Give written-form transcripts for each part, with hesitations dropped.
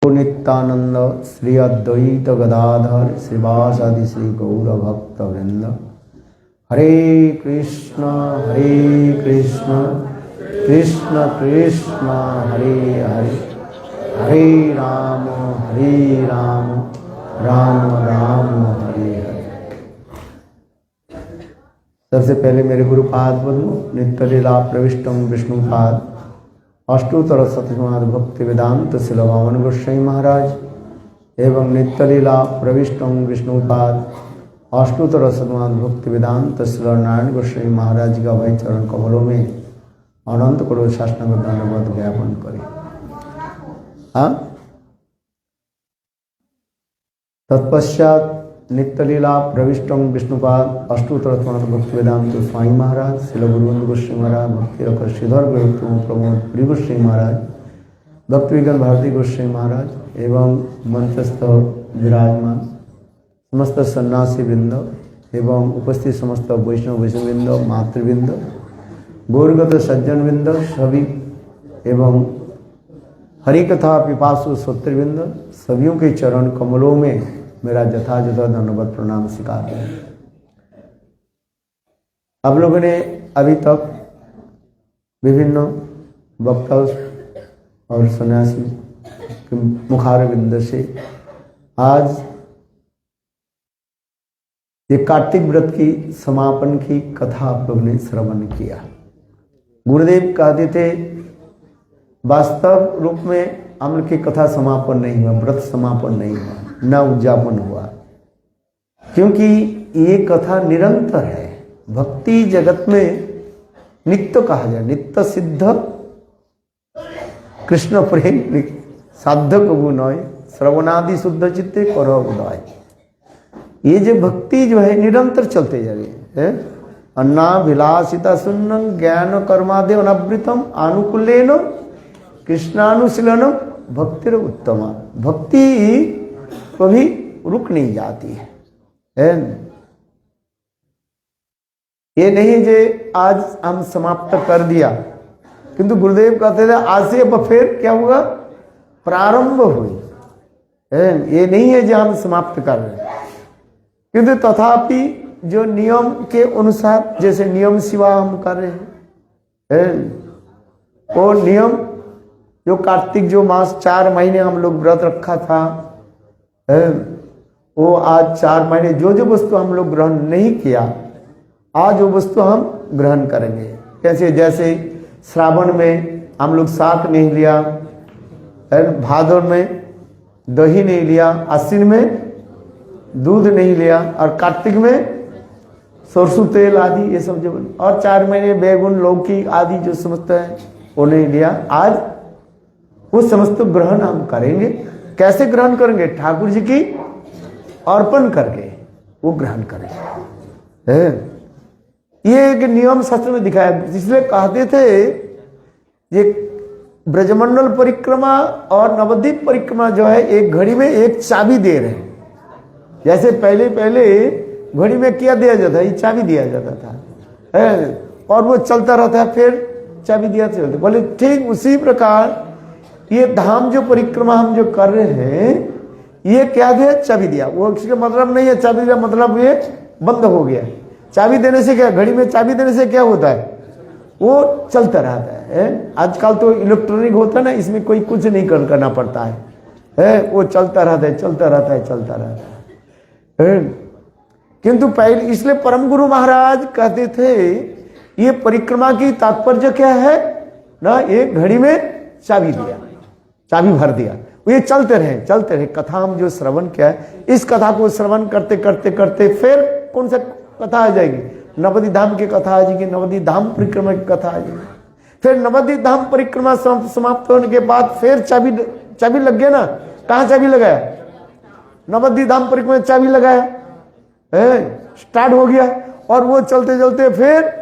नित्यानंद श्री अद्वैत गदाधर श्रीवासादि श्री गौर भक्त वृंद। हरे कृष्ण कृष्ण कृष्ण हरे हरे, हरे राम राम राम हरे हरे। सबसे पहले मेरे गुरुपाद पद्म नित्य लीला प्रविष्टम विष्णुपाद अष्टोत्तर शतनाथ भक्ति वेदांत शिलवामन गोस्वामी महाराज एवं नित्य लीला प्रविष्टम विष्णुपाद अष्टोत्तर शतनाथ भक्ति वेदांत शिलनारायण गोस्वामी महाराज का भाई चरण कमलों में अनंत करोड़ शासनागत धन्यवाद ज्ञापन करें। हाँ, तत्पश्चात नित्य लीला प्रविष्टम विष्णुपाद अष्टोत्तर शतनाथ भक्ति वेदांत स्वामी महाराज शिल गुरुवंद गोस्वामी महाराज भक्ति रखर श्रीधर गुरुत्तम प्रमोद प्रिय गोस्वामी महाराज भक्ति विज्ञान भारती गोस्वामी महाराज एवं मंचस्थ विराजमान समस्त सन्यासी वृंद एवं उपस्थित समस्त वैष्णव वृंद मातृवृंद गौरगत सज्जन वृंद सभी एवं हरिकथा पिपासु श्रोतृवृंद सभियों के चरण कमलों में मेरा यथायथ धन्यवाद प्रणाम स्वीकार है। आप लोगों ने अभी तक विभिन्न वक्ता और सन्यासी के मुखार बिंद से आज ये कार्तिक व्रत की समापन की कथा आप लोगों ने श्रवण किया। गुरुदेव कहते थे वास्तव रूप में हम लोग की कथा समापन नहीं हुआ, व्रत समापन नहीं हुआ, न उद्यापन हुआ, क्योंकि ये कथा निरंतर है। भक्ति जगत में नित्य कहा जाए, नित्य सिद्ध कृष्ण प्रेम साधक गुणय श्रवणादि शुद्ध चित्ते करो उदय। ये जो भक्ति जो है निरंतर चलते जा रही है। अन्ना विलासिता सुन्नम ज्ञान कर्मादि अनवृतम आनुकूल्येन कृष्णानुशीलनम भक्तिर उत्तमा। भक्ति कभी रुक नहीं जाती है। ये नहीं जे आज हम समाप्त कर दिया, किंतु गुरुदेव कहते थे आज से अब फिर क्या हुआ, प्रारंभ हुई। ये नहीं है जो हम समाप्त कर रहे हैं, किंतु तथापि जो नियम के अनुसार जैसे नियम सेवा हम कर रहे हैं, वो नियम जो कार्तिक जो मास 4 महीने हम लोग व्रत रखा था, वो आज 4 महीने जो जो वस्तु हम लोग ग्रहण नहीं किया, आज वो वस्तु हम ग्रहण करेंगे। कैसे, जैसे श्रावण में हम लोग शाक नहीं लिया, भादर में दही नहीं लिया, आश्विन में दूध नहीं लिया, और कार्तिक में सरसों तेल आदि ये सब जो, और 4 महीने बैगन लौकी आदि जो समझते हैं वो नहीं लिया। आज वो समस्त ग्रहण हम करेंगे। कैसे ग्रहण करेंगे, ठाकुर जी की अर्पण करके वो ग्रहण करेंगे। ये एक नियम शास्त्र में दिखाया, इसलिए कहते थे ये ब्रजमंडल परिक्रमा और नवद्वीप परिक्रमा जो है एक घड़ी में एक चाबी दे रहे हैं। जैसे पहले घड़ी में क्या दिया जाता है, ये चाबी दिया जाता था, और वो चलता रहता है, फिर चाबी दिया चलता। बोले ठीक उसी प्रकार ये धाम जो परिक्रमा हम जो कर रहे हैं, ये क्या दिया, चाबी दिया। वो इसका मतलब नहीं है चाबी का मतलब ये बंद हो गया। चाबी देने से क्या, घड़ी में चाबी देने से क्या होता है, वो चलता रहता है। आजकल तो इलेक्ट्रॉनिक होता है ना, इसमें कोई कुछ नहीं करना पड़ता है, वो चलता रहता है, चलता रहता है। किंतु पहले इसलिए परम गुरु महाराज कहते थे ये परिक्रमा की तात्पर्य क्या है ना, एक घड़ी में चाबी दिया, चाबी भर दिया, ये चलते रहे। कथा हम जो श्रवण किया है, इस कथा को श्रवण करते करते करते फिर कौन सा कथा आ जाएगी, नवद्वीप धाम की कथा आ जाएगी, नवद्वीप धाम परिक्रमा की कथा आ जाएगी। फिर नवद्वीप धाम परिक्रमा समाप्त होने के बाद फिर चाबी लग गया ना। कहाँ चाबी लगाया, नवद्वीप धाम परिक्रमा चाबी लगाया, स्टार्ट हो गया, और वो चलते चलते फिर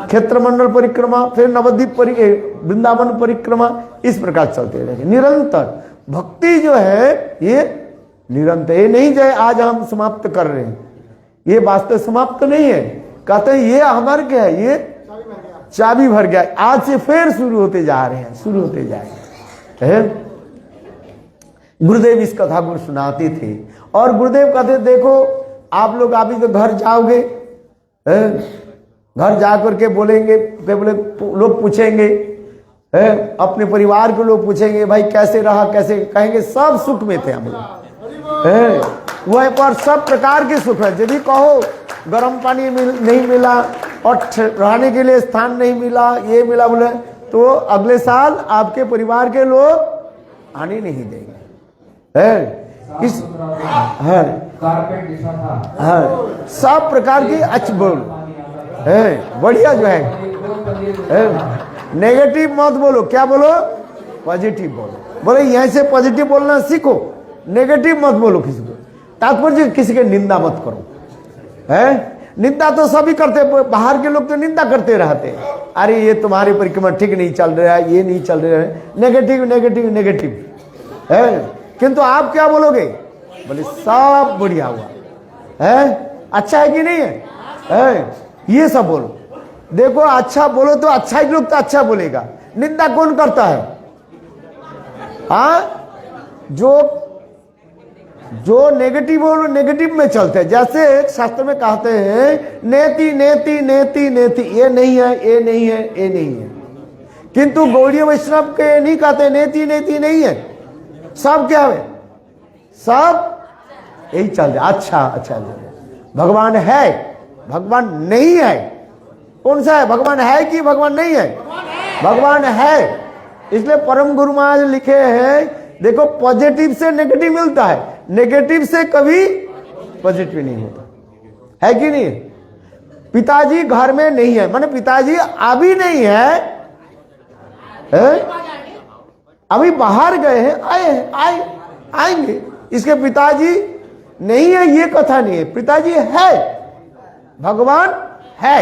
क्षेत्रमंडल परिक्रमा, फिर नवद्वीप वृंदावन परिक्रमा, इस प्रकार चलते रहेंगे निरंतर। भक्ति जो है ये निरंतर, ये नहीं जाए आज हम समाप्त कर रहे हैं, ये वास्तव समाप्त नहीं है। कहते हैं ये हमारे क्या है, ये चाबी भर गया, आज से फिर शुरू होते जा रहे हैं, शुरू होते जाएंगे। गुरुदेव इस कथा को सुनाते थे और गुरुदेव कहते देखो आप लोग अभी तो घर जाओगे, घर जाकर के बोलेंगे, बोले लोग पूछेंगे, अपने परिवार के लोग पूछेंगे भाई कैसे रहा, कैसे, कहेंगे सब सुख में थे हम लोग। वह पर सब प्रकार के सुख है। यदि कहो गर्म पानी नहीं मिला और रहने के लिए स्थान नहीं मिला, ये मिला, बोले तो अगले साल आपके परिवार के लोग आने नहीं देंगे। इस सब प्रकार की अच्छी बोल बढ़िया जो है, नेगेटिव मत बोलो, क्या बोलो, पॉजिटिव बोलो। बोले यहीं से पॉजिटिव बोलना सीखो, नेगेटिव मत बोलो किसी को। तात्पर्य किसी के निंदा मत करो, है निंदा तो सभी करते, बाहर के लोग तो निंदा करते रहते हैं, अरे ये तुम्हारी परिक्रमा ठीक नहीं चल रहा है, ये नहीं चल रहा है, नेगेटिव नेगेटिव नेगेटिव है। किंतु आप क्या बोलोगे, बोले सब बढ़िया हुआ है, अच्छा है कि नहीं है, ये सब बोलो। देखो अच्छा बोलो तो अच्छा ही लोग तो अच्छा बोलेगा, निंदा कौन करता है, हाँ जो नेगेटिव और नेगेटिव में चलते हैं। जैसे शास्त्र में कहते हैं नेति नेति नेति नेति, ये नहीं है, ये नहीं है, ये नहीं है। किंतु गौड़ीय वैष्णव के नहीं कहते नेति नेति नहीं है, सब क्या है, सब यही चल रहा, अच्छा अच्छा। भगवान है, भगवान नहीं है, कौन सा है, भगवान है कि भगवान नहीं है, भगवान है। इसलिए परम गुरु महाराज लिखे हैं देखो पॉजिटिव से नेगेटिव मिलता है, नेगेटिव से कभी पॉजिटिव नहीं होता, है कि नहीं। पिताजी घर में नहीं है, माने पिताजी अभी नहीं है, अभी बाहर गए हैं, आएंगे। इसके पिताजी नहीं है ये कथा नहीं है, पिताजी है, भगवान है,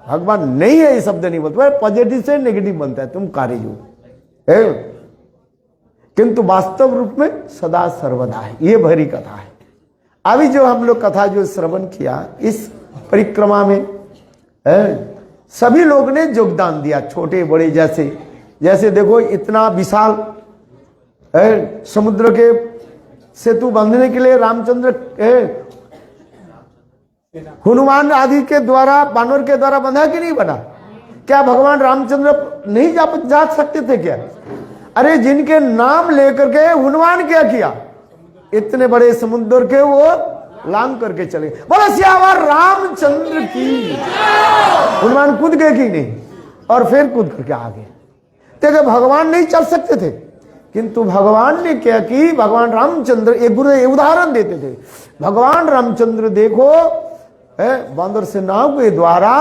भगवान नहीं है ये शब्द नहीं बोलते। पॉजिटिव से नेगेटिव बनता है, तुम कार्य जो किंतु वास्तव रूप में सदा सर्वदा है, ये भरी कथा है। अभी जो हम लोग कथा जो श्रवण किया इस परिक्रमा में सभी लोग ने योगदान दिया, छोटे बड़े। जैसे देखो इतना विशाल समुद्र के सेतु बांधने के लिए रामचंद्र हनुमान आदि के द्वारा, बानर के द्वारा बंधा कि नहीं बना, क्या भगवान रामचंद्र नहीं जा सकते थे क्या। अरे जिनके नाम लेकर के हनुमान क्या किया, इतने बड़े समुद्र के वो लांग करके चले। बोला सियावर रामचंद्र की, हनुमान कूद गए कि नहीं, और फिर कूद करके आ गए। देखो भगवान नहीं चल सकते थे, किंतु भगवान ने क्या की, भगवान रामचंद्र, एक गुरु उदाहरण देते थे, भगवान रामचंद्र देखो बांदर से नाव के द्वारा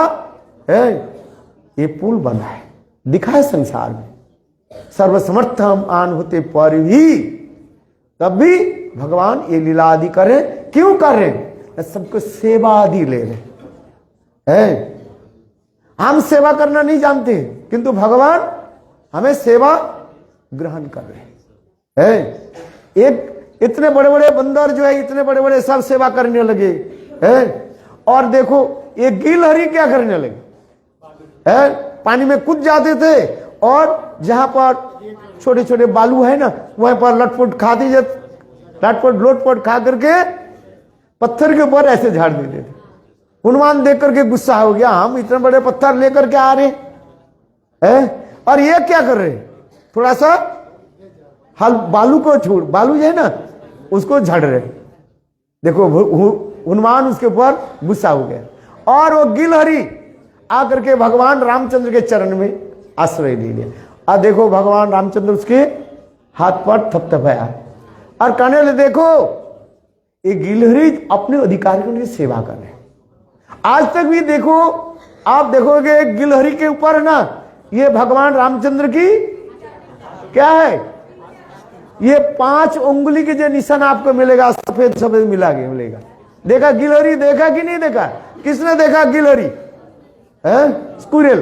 ये पुल बना है, दिखा है संसार में। सर्वसमर्थ हम आन होते पर भी तब भी भगवान ये लीला आदि कर रहे, क्यों कर रहे, सबको सेवा आदि ले रहे हैं। हम सेवा करना नहीं जानते, किंतु भगवान हमें सेवा ग्रहण कर रहे हैं। एक इतने बड़े बड़े बंदर जो है, इतने बड़े बड़े सब सेवा करने लगे हैं। और देखो ये गिलहरी क्या करने लगे, पानी में कूद जाते थे और जहां पर छोटे छोटे बालू है ना, वहां पर लटपट खाती जाते, लटपट लोटपट खा करके पत्थर के ऊपर ऐसे झाड़ देते थे। हनुमान देख करके गुस्सा हो गया, हम इतने बड़े पत्थर लेकर के आ रहे हैं और ये क्या कर रहे, थोड़ा सा हल बालू को छोड़, बालू जो है ना उसको झाड़ रहे। देखो हनुमान उसके ऊपर गुस्सा हो गया और वो गिलहरी आकर के भगवान रामचंद्र के चरण में आश्रय ले लिया। और देखो भगवान रामचंद्र उसके हाथ पर थपथपाया और कहने लगे देखो ये गिलहरी अपने अधिकारियों की सेवा कर रहे। आज तक भी देखो, आप देखोगे गिलहरी के ऊपर ना ये भगवान रामचंद्र की क्या है, ये 5 उंगली के जो निशान आपको मिलेगा, सफेद सफेद मिलेगा। देखा गिलहरी, देखा कि नहीं देखा, किसने देखा गिलहरी, स्क्विरल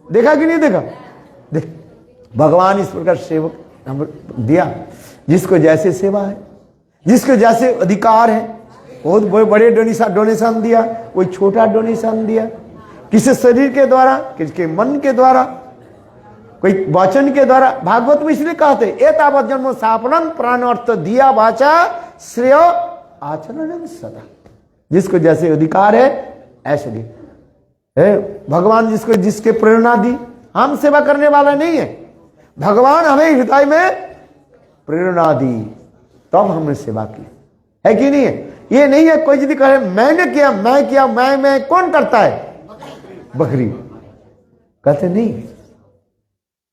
देखा कि नहीं देखा। देख भगवान इस प्रकार सेवक हम दिया, जिसको जैसे सेवा है, जिसको जैसे अधिकार है, बहुत बड़े डोनेशन दिया, कोई छोटा डोनेशन दिया, किसी शरीर के द्वारा, किसी मन के द्वारा, कोई वचन के द्वारा, भागवत में इसलिए कहते ए तावत जन्म सापनम प्राण अर्थ दिया वाचा श्रेय आचरण सदा। जिसको जैसे अधिकार है ऐसे दी भगवान, जिसको जिसके प्रेरणा दी। हम सेवा करने वाला नहीं है, भगवान हमें हृदय में प्रेरणा दी तब हमने सेवा की, है कि नहीं है? ये नहीं है कोई यदि कहे मैंने किया, मैं किया, मैं कौन करता है? बकरी कहते नहीं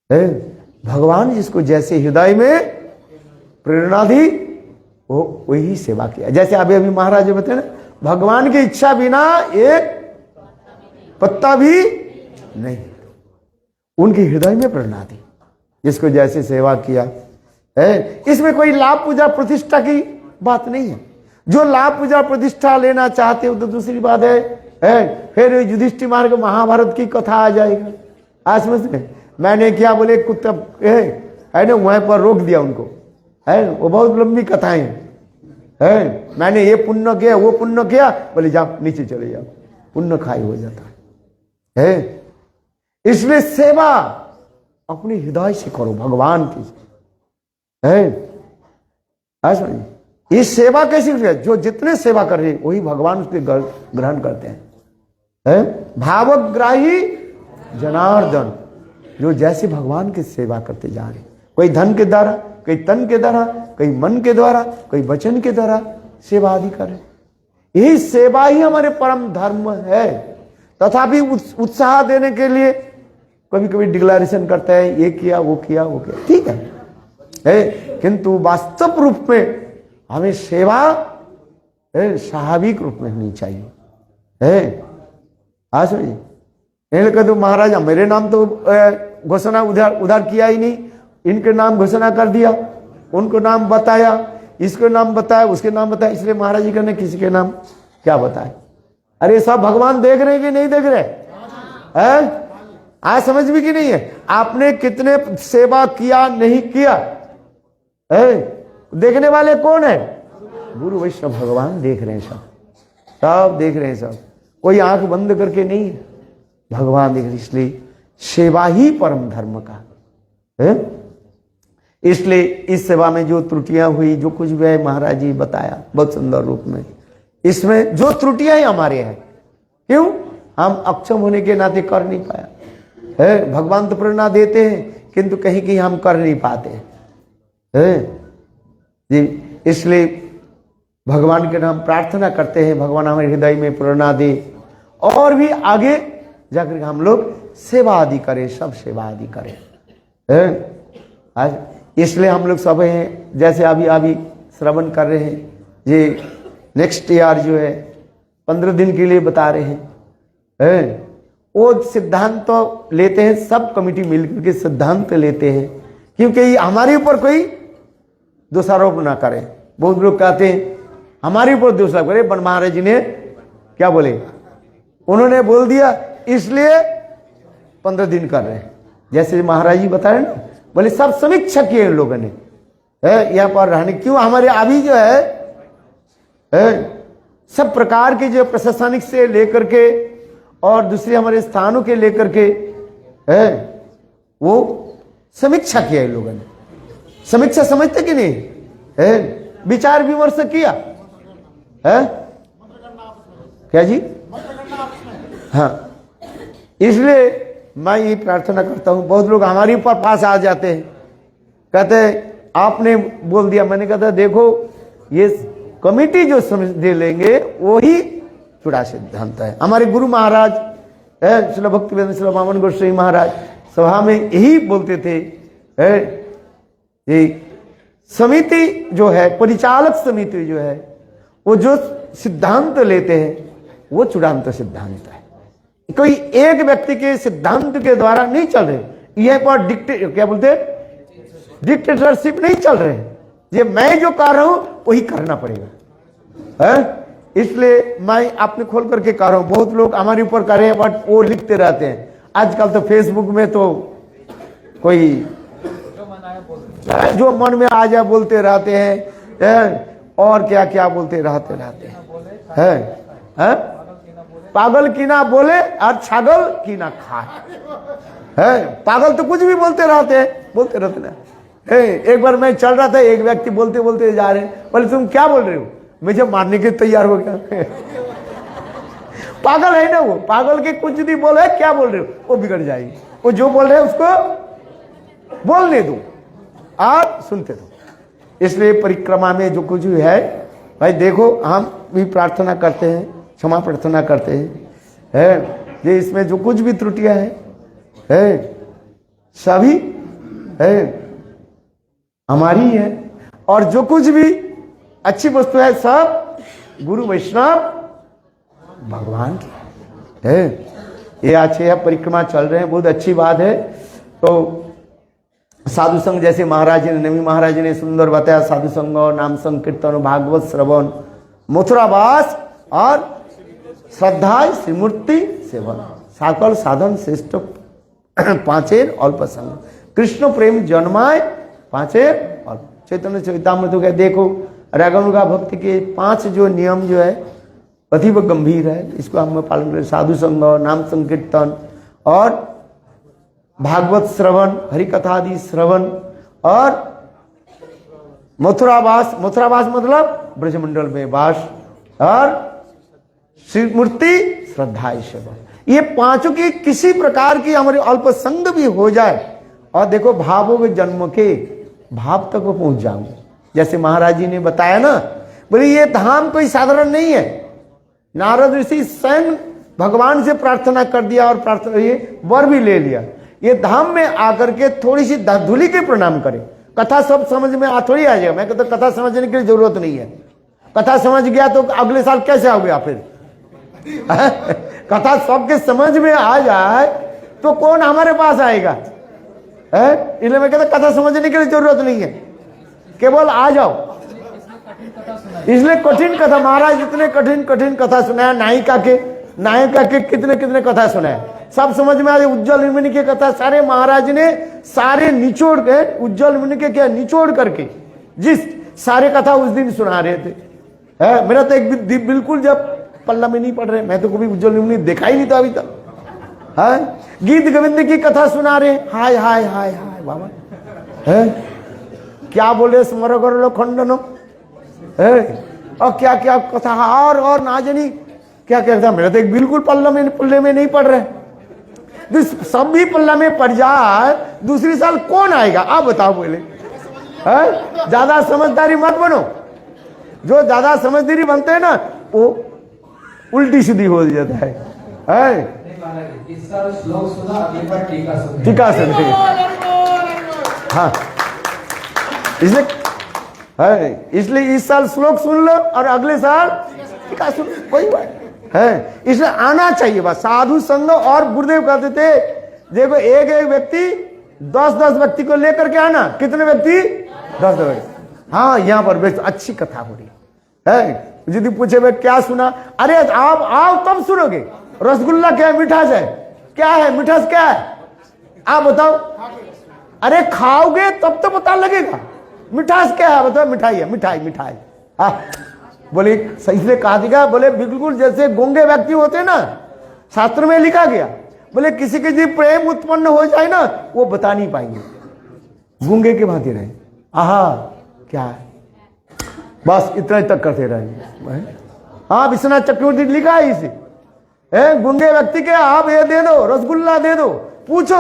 है। भगवान जिसको जैसे हृदय में प्रेरणा दी वो वही सेवा किया। जैसे अभी अभी महाराज बताए ना, भगवान की इच्छा बिना एक पत्ता भी नहीं, उनके हृदय में प्रेरणा दी, जिसको जैसे सेवा किया है। इसमें कोई लाभ पूजा प्रतिष्ठा की बात नहीं है। जो लाभ पूजा प्रतिष्ठा लेना चाहते हो तो दूसरी बात है। फिर युधिष्ठिर मार्ग महाभारत की कथा आ जाएगा। आज समझते मैंने क्या बोले कुत्ता है ना, वहां पर रोक दिया उनको, है वो बहुत लंबी कथाएं है। मैंने ये पुण्य किया, वो पुण्य किया, बोले जाओ नीचे चले जाओ, पुण्य खाई हो जाता है। इसलिए सेवा अपने हृदय से करो भगवान की है। ये सेवा कैसी है? जो जितने सेवा कर रहे वही भगवान उसके ग्रहण करते हैं। भावग्राही जनार्दन, जो जैसे भगवान की सेवा करते जा रहे, कोई धन के द्वारा, कोई तन के द्वारा, कोई मन के द्वारा, कोई वचन के द्वारा सेवा आदि कर रहे। यही सेवा ही हमारे परम धर्म है। तथापि उत्साह देने के लिए कभी कभी डिक्लेरेशन करते हैं ये किया वो किया वो किया, ठीक है। किंतु वास्तव रूप में हमें सेवा स्वाभाविक रूप में होनी चाहिए। आज तो महाराज मेरे नाम तो घोषणा उधर किया ही नहीं, इनके नाम घोषणा कर दिया, उनको नाम बताया, इसके नाम बताया, उसके नाम बताया, इसलिए महाराज जी ने किसी के नाम क्या बताया? अरे सब भगवान देख रहे हैं कि नहीं देख रहे हैं? आज समझ भी कि नहीं है? आपने कितने सेवा किया नहीं किया देखने वाले कौन है? गुरु वैष्णव भगवान देख रहे हैं, सब देख रहे हैं, सब कोई आंख बंद करके नहीं है, भगवान देख रहे। इसलिए सेवा ही परम धर्म का है। इसलिए इस सेवा में जो त्रुटियां हुई, जो कुछ भी है महाराज जी बताया बहुत सुंदर रूप में। इसमें जो त्रुटियां ही हमारे हैं, क्यों? हम अक्षम होने के नाते कर नहीं पाया है। भगवान तो प्रेरणा देते हैं किंतु कहीं कहीं हम कर नहीं पाते हैं जी। इसलिए भगवान के नाम प्रार्थना करते हैं, भगवान हमारे हृदय में प्रेरणा दे और भी आगे जाकर हम लोग सेवा आदि करें, सब सेवा आदि करें। आज इसलिए हम लोग सब हैं, जैसे अभी श्रवण कर रहे हैं, ये नेक्स्ट ईयर जो है 15 दिन के लिए बता रहे हैं। वो सिद्धांत तो लेते हैं, सब कमिटी मिलकर के सिद्धांत लेते हैं, क्योंकि हमारे ऊपर कोई दोषारोप ना करे। बहुत लोग कहते हैं हमारे ऊपर दोषारोप करे। बन महाराज जी ने क्या बोले? उन्होंने बोल दिया इसलिए 15 दिन कर रहे हैं। जैसे महाराज जी बता रहे ना, बोले सब समीक्षा किए इन लोगों ने यहाँ पर रहने। क्यों? हमारे अभी जो है सब प्रकार के जो प्रशासनिक से लेकर के और दूसरे हमारे स्थानों के लेकर के वो समीक्षा किया इन लोगों ने। समीक्षा समझते कि नहीं? विचार विमर्श किया है क्या जी? हाँ, इसलिए मैं ये प्रार्थना करता हूं। बहुत लोग हमारे ऊपर पास आ जाते हैं, कहते आपने बोल दिया। मैंने कहा था देखो ये कमेटी जो समझ दे लेंगे वही चुड़ा सिद्धांत है। हमारे गुरु महाराज श्री भक्तिवेदांत श्री वामन गोस्वामी महाराज सभा में यही बोलते थे। ये समिति जो है, परिचालक समिति जो है, वो जो सिद्धांत लेते हैं वो चूड़ांत सिद्धांत है। कोई एक व्यक्ति के सिद्धांत के द्वारा नहीं चल रहे। यह पर क्या बोलते हैं, डिक्टेटरशिप नहीं चल रहे। ये मैं जो कर रहा हूं वही करना पड़ेगा है? इसलिए मैं आपने खोल करके कह रहा हूं। बहुत लोग हमारे ऊपर कर रहे हैं बट वो लिखते रहते हैं। आजकल तो फेसबुक में तो कोई जो मन में आ जाए बोलते रहते हैं और क्या क्या बोलते रहते हैं। पागल की ना बोले और छागल की ना खाए। है। पागल तो कुछ भी बोलते रहते ना। एक बार मैं चल रहा था, एक व्यक्ति बोलते बोलते जा रहे, बोले तुम क्या बोल रहे हो, मुझे मारने के तैयार हो गया। पागल है ना वो, पागल के कुछ भी बोले क्या बोल रहे हो, वो बिगड़ जाएगी। वो जो बोल रहे उसको बोलने दो, आप सुनते दो। इसलिए परिक्रमा में जो कुछ भी है भाई देखो, हम भी प्रार्थना करते हैं, क्षमा प्रार्थना करते हैं, ये इसमें जो कुछ भी त्रुटियां है सभी है हमारी है, और जो कुछ भी अच्छी वस्तु है सब गुरु वैष्णव भगवान की है। ये अच्छे परिक्रमा चल रहे हैं, बहुत अच्छी बात है। तो साधु संघ जैसे महाराज ने, नवी महाराज ने सुंदर बताया, साधु संघ और नाम संकीर्तन, भागवत श्रवण, मथुरावास और श्रद्धा श्रीमूर्ति सेवन, साकल साधन श्रेष्ठ पांचेर अल्प संग, कृष्ण प्रेम जन्माय पांचेर अल्प। चैतन्य चरितामृत को देखो, रागानुगा भक्ति के 5 जो नियम जो है अतीब गंभीर है, इसको हम पालन करें। साधु संग, नाम संकीर्तन और भागवत श्रवण, हरिकथादि श्रवण, और मथुरावास, मथुरावास मतलब ब्रजमंडल में वास, और श्रीमूर्ति श्रद्धा सेवा। ये पांचों की किसी प्रकार की हमारी अल्प संग भी हो जाए, और देखो भावों के जन्म के भाव तक वो पहुंच जाऊंगे। जैसे महाराज जी ने बताया ना, बोले ये धाम कोई साधारण नहीं है। नारद ऋषि स्वयं भगवान से प्रार्थना कर दिया, और प्रार्थना ये वर भी ले लिया, ये धाम में आकर के थोड़ी सी धूलि के प्रणाम करे। कथा सब समझ में थोड़ी आ जाएगा। मैं कहता कथा समझने की जरूरत नहीं है, कथा समझ गया तो अगले साल कैसे आओगे आप फिर? कथा सबके समझ में आ जाए तो कौन हमारे पास आएगा? इसलिए मैं कहता कथा समझने की जरूरत नहीं है, केवल आ जाओ। इसलिए कठिन कथा, महाराज इतने कठिन कठिन कथा सुनाया, नायिका के कितने कथा सुनाया, सब समझ में आ जाए। उज्जवल मुनि की कथा सारे महाराज ने सारे निचोड़ के, उज्जवल मुनि के क्या निचोड़ करके जिस सारे कथा उस दिन सुना रहे थे। मेरा तो एक बिल्कुल जब पल्ला में नहीं पढ़ रहे, मैं तो कभी उज्जवल मुनि देखा ही नहीं था अभी तक। गीत गोविंद की कथा सुना रहे, हाय हाय हाय हाय बाबा, क्या बोले स्मर कर लो खंडनो, और क्या क्या कथा, और ना जानी क्या कहता। मेरा तो एक बिल्कुल पल्ले में नहीं पढ़ रहे। सब भी पल्ला में पड़ जाए, दूसरी साल कौन आएगा आप बताओ? बोले ज्यादा समझदारी मत बनो, जो ज्यादा समझदारी बनते हैं ना वो उल्टी सीधी हो जाता है। टीका सुन, हाँ इसलिए इस साल श्लोक सुन लो और अगले साल टीका सुन, कोई बात है। इसलिए आना चाहिए बस साधु संग। और गुरुदेव कहते थे देखो, एक एक व्यक्ति 10-10 व्यक्ति को लेकर के आना। कितने व्यक्ति? 10 व्यक्ति। हाँ, यहाँ पर अच्छी कथा हो रही है। यदि पूछे भाई क्या सुना, अरे आप आओ तब सुनोगे। रसगुल्ला क्या है, मिठास है, क्या है मिठास, क्या है आप बताओ? अरे खाओगे तब तो पता लगेगा मिठास क्या है, बताओ। मिठाई है, मिठाई। हाँ बोले सही से कहा दिया, बोले बिल्कुल जैसे गूंगे व्यक्ति होते ना, शास्त्र में लिखा गया, बोले किसी के जी प्रेम उत्पन्न हो जाए ना वो बता नहीं पाएंगे, गूंगे के भांति रहे। आहा क्या है, बस इतना ही तक करते रहे। हाँ विश्वनाथ चक्रवर्ती लिखा है इसे, गूंगे व्यक्ति के आप ये दे दो, रसगुल्ला दे दो, पूछो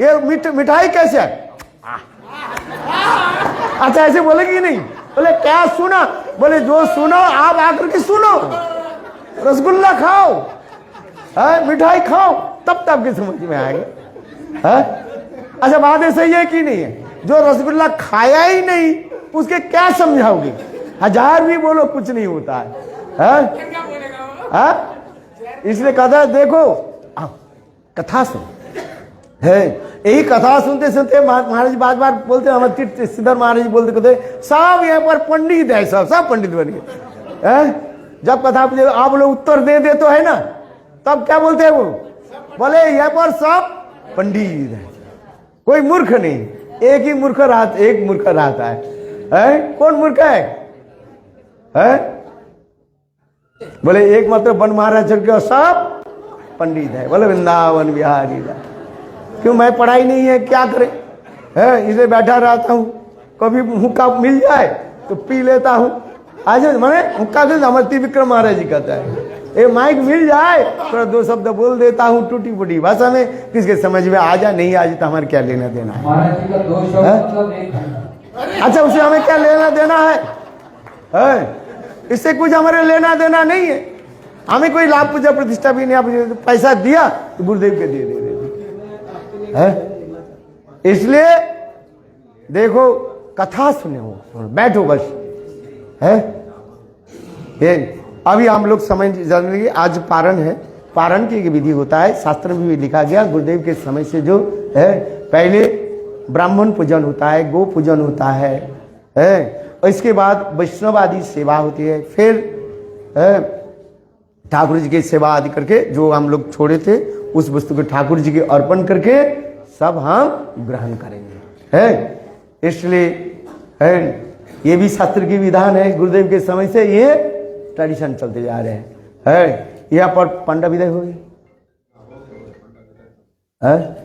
ये मिठाई कैसे है। अच्छा ऐसे बोलेगी नहीं, बोले क्या सुना, बोले जो सुनो आप आकर के सुनो, रसगुल्ला खाओ, मिठाई खाओ, तब आपकी समझ में आएगा। अच्छा बात है सही है कि नहीं है? जो रसगुल्ला खाया ही नहीं उसके क्या समझाओगे? 1000 भी बोलो कुछ नहीं होता है। इसलिए कहता है देखो कथा सुन है, यही कथा सुनते सुनते महाराज बार बोलते, हमारे सिद्धर महाराज बोलते कहते सब यहाँ पर पंडित है, सब पंडित बन गए। जब कथा आप लोग उत्तर दे तो है ना, तब क्या बोलते हैं वो, बोले यहाँ पर सब पंडित है, कोई मूर्ख नहीं। एक ही मूर्ख रहता है। कौन मूर्ख है? बोले एक मतलब वन महाराज सब पंडित है, बोले वृंदावन बिहारी। क्यों मैं पढ़ाई नहीं है क्या करे, है इसे बैठा रहता हूँ, कभी हुक्का मिल जाए तो पी लेता हूँ। आज मैंने हुक्का से समझती विक्रम महाराज जी कहता है, ये माइक मिल जाए थोड़ा दो शब्द बोल देता हूँ टूटी फूटी भाषा में, किसके समझ में आ जाए नहीं आज तो हमारे क्या लेना देना है। अच्छा उसे हमें क्या लेना देना है? इससे कुछ हमारे लेना देना नहीं है, हमें कोई लाभ पूजा प्रतिष्ठा भी नहीं। आप पैसा दिया तो गुरुदेव के दे है। इसलिए देखो कथा सुने हो, बैठो बस है। ये अभी हम लोग समझ जानेंगे, आज पारण है, पारण की विधि होता है, शास्त्र में भी लिखा गया गुरुदेव के समय से जो है पहले ब्राह्मण पूजन होता है, गो पूजन होता है और इसके बाद वैष्णव आदि सेवा होती है, फिर ठाकुर जी की सेवा आदि करके जो हम लोग छोड़े थे उस वस्तु को ठाकुर जी के अर्पण करके सब हम ग्रहण करेंगे है। इसलिए है ये भी शास्त्र की विधान है, गुरुदेव के समय से ये ट्रेडिशन चलते जा रहे हैं है। यहाँ पर पंडा विदाई हो गई है,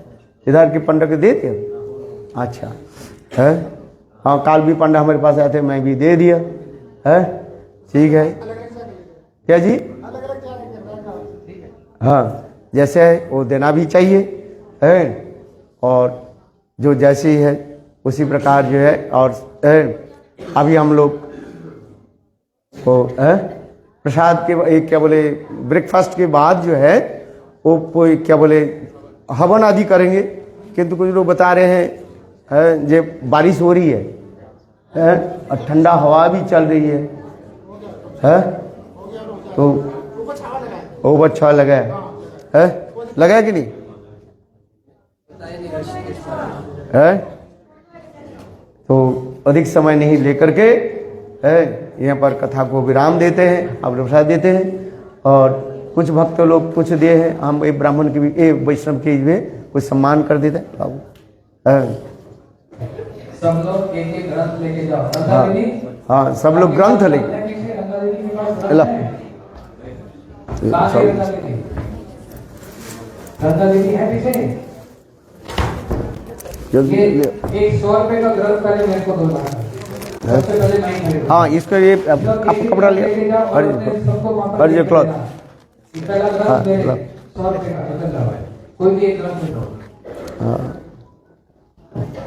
इधर के पंडा को दे दिया। अच्छा है, हाँ काल भी पंडा हमारे पास आए थे, मैं भी दे दिया है, ठीक है। क्या जी? हाँ जैसे है वो देना भी चाहिए है, और जो जैसी है उसी प्रकार जो है। और अभी हम लोग को प्रसाद के एक क्या बोले ब्रेकफास्ट के बाद जो है वो कोई क्या बोले हवन आदि करेंगे, किंतु कुछ लोग बता रहे हैं जो बारिश हो रही है और ठंडा हवा भी चल रही है तो वो अच्छा लगा है लगा है कि नहीं है। तो अधिक समय नहीं लेकर के है यहाँ पर कथा को विराम देते हैं, आप प्रसाद देते हैं। और कुछ भक्त लोग कुछ दिए हैं, हम एक ब्राह्मण की भी वैष्णव के भी कुछ सम्मान कर देते हैं बाबू। सब लोग एक ग्रंथ लेके जाओ। हाँ सब लोग ग्रंथ लेके ये 100 रुपए का ग्रंथ पहले मेरे को दो ना, सबसे पहले मैं खरीदूंगा। हाँ इसका ये आप कपड़ा लिया और ये क्लॉथ पहला ग्रंथ 100 रुपए का, कोई भी एक ग्रंथ ले लो। हाँ